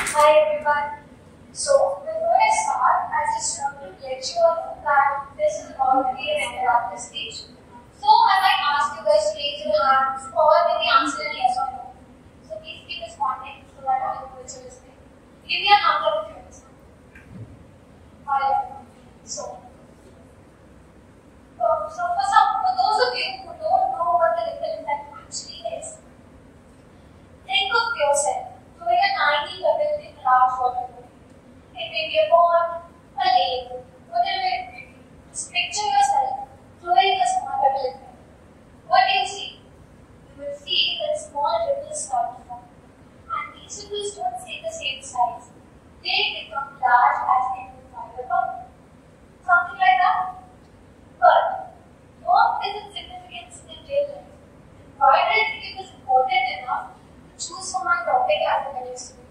Hi everyone. So before I start, I just want to let you all know that this is already an interactive stage. So I might ask you guys to raise your hands or maybe answer in yes or no. So please keep responding so that I know which is listening. Give me a thumbs up if you understand. Hi everyone. For those of you who don't know what the ripple effect actually is, think of yourself throwing a tiny pebble in a large water body. It may be a pond, a lake, whatever it may be. Just picture yourself throwing a small pebble in there. What do you see? You will see that small ripples start to form. And these ripples don't stay the same size. They become large as they move farther up. Something like that. But what is its significance in real life? Why did I think it was important enough to choose for my topic as a medical student?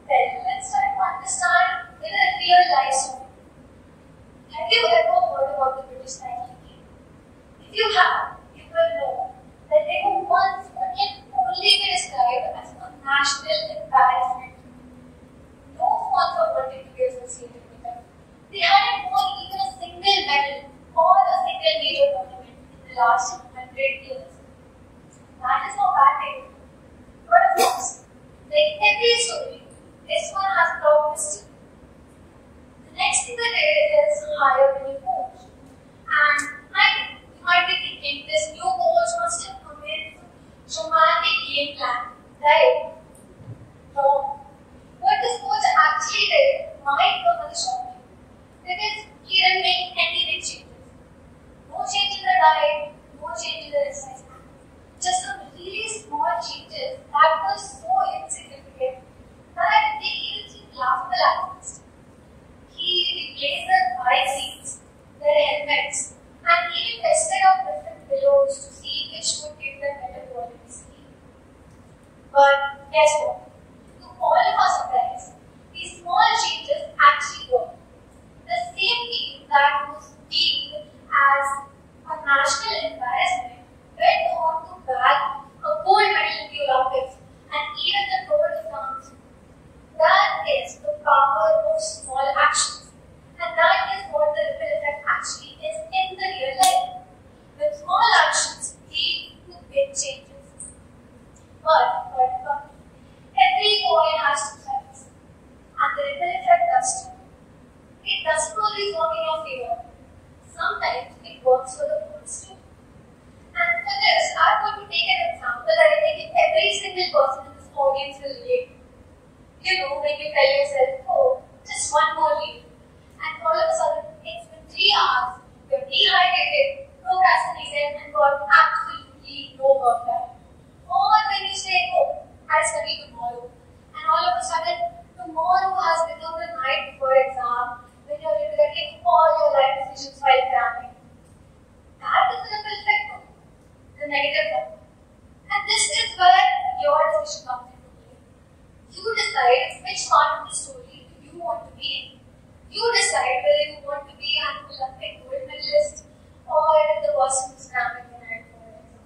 Well, let's try to understand in a real life story. Have you ever heard about the British Nightingale? If you have, you will know that they were once what can only be described as a national embarrassment. No sponsor wanted to be associated with them. They hadn't won even a single medal or a single major tournament in the last 100 years. That is how bad they were. But of course, like every story, this one has a plot twist. The next thing they did is hire a new coach. And you might be thinking this new coach must have come in with a dramatic game plan, right? Wrong. What this coach actually did might come as a shock to you. Because he didn't make any big changes. No change in the diet, no change in the exercise plan. Just some really small changes that were so insignificant that they even seemed laughable at first. He replaced their bike seats, their helmets, and even tested out different pillows to see which would give them better quality sleep. But guess what? To all of our surprise, these small changes actually worked. The same team that was deemed as a national embarrassment went on to bag a gold medal in the Olympics and even the Tour de France. That is the power of small actions. And that is what the ripple effect actually is in the real life. When small actions lead to big changes. But every coin has two sides. And the ripple effect does too. It doesn't always work in your favor. Sometimes it works for the worst too. And for this, I'm going to take an example that I think every single person in this audience will relate. You know, when you tell yourself, oh, just one more lead. And all of a sudden, it's been 3 hours, you're dehydrated, procrastinated, and got absolutely no work done. Or when you say, oh, I'll study tomorrow. And all of a sudden, tomorrow has become the night before exam when you're regretting all your life decisions while cramming. That is the ripple effect though, the negative one. And this is where your decision comes into play. You decide which part of the story do you want to be in. You decide whether you want to be an Olympic gold medalist or the person who's cramming the night before exam.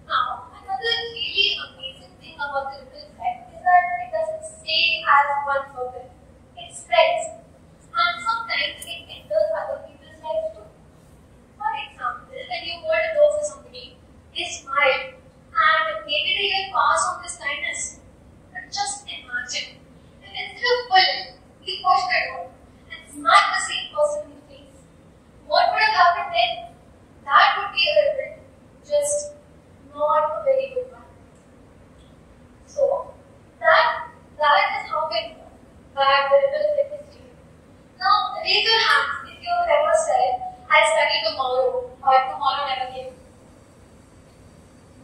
Now, another really amazing thing about the ripple effect is that it doesn't stay as one circle. It spreads. And sometimes it enters other people's lives too. For example, when you hold a door for somebody, they smile and maybe they will pass on this kindness. But just imagine if instead of pulling, you push the door and smack the same person in the face. What would have happened then? That would be a ripple, just not a very good one. So, that is how we know that the ripple effect is real. Now, raise your hands if you have ever said, I'll study tomorrow, but tomorrow never came.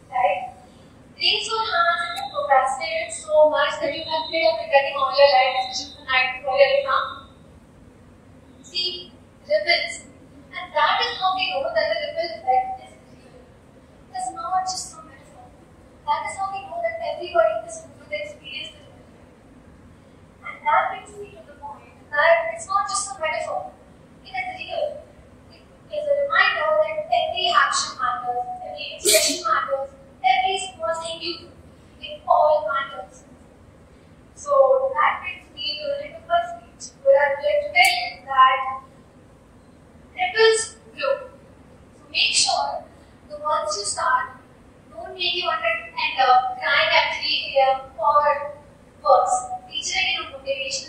Right? Raise your hands if you procrastinated so much that you ended up regretting all your life decisions the night before your exam. See, ripples. And that is how we know that the ripple effect is real. It's not just some metaphor. That is how we know that everybody in this room will experience the ripple effect. And that brings me to the point that it's not just a metaphor. It is real. It is a reminder that every action matters, every expression matters, every small thing you do, it all matters. start. Don't make you want to end up crying at 3 a.m. or worse. Teacher again motivation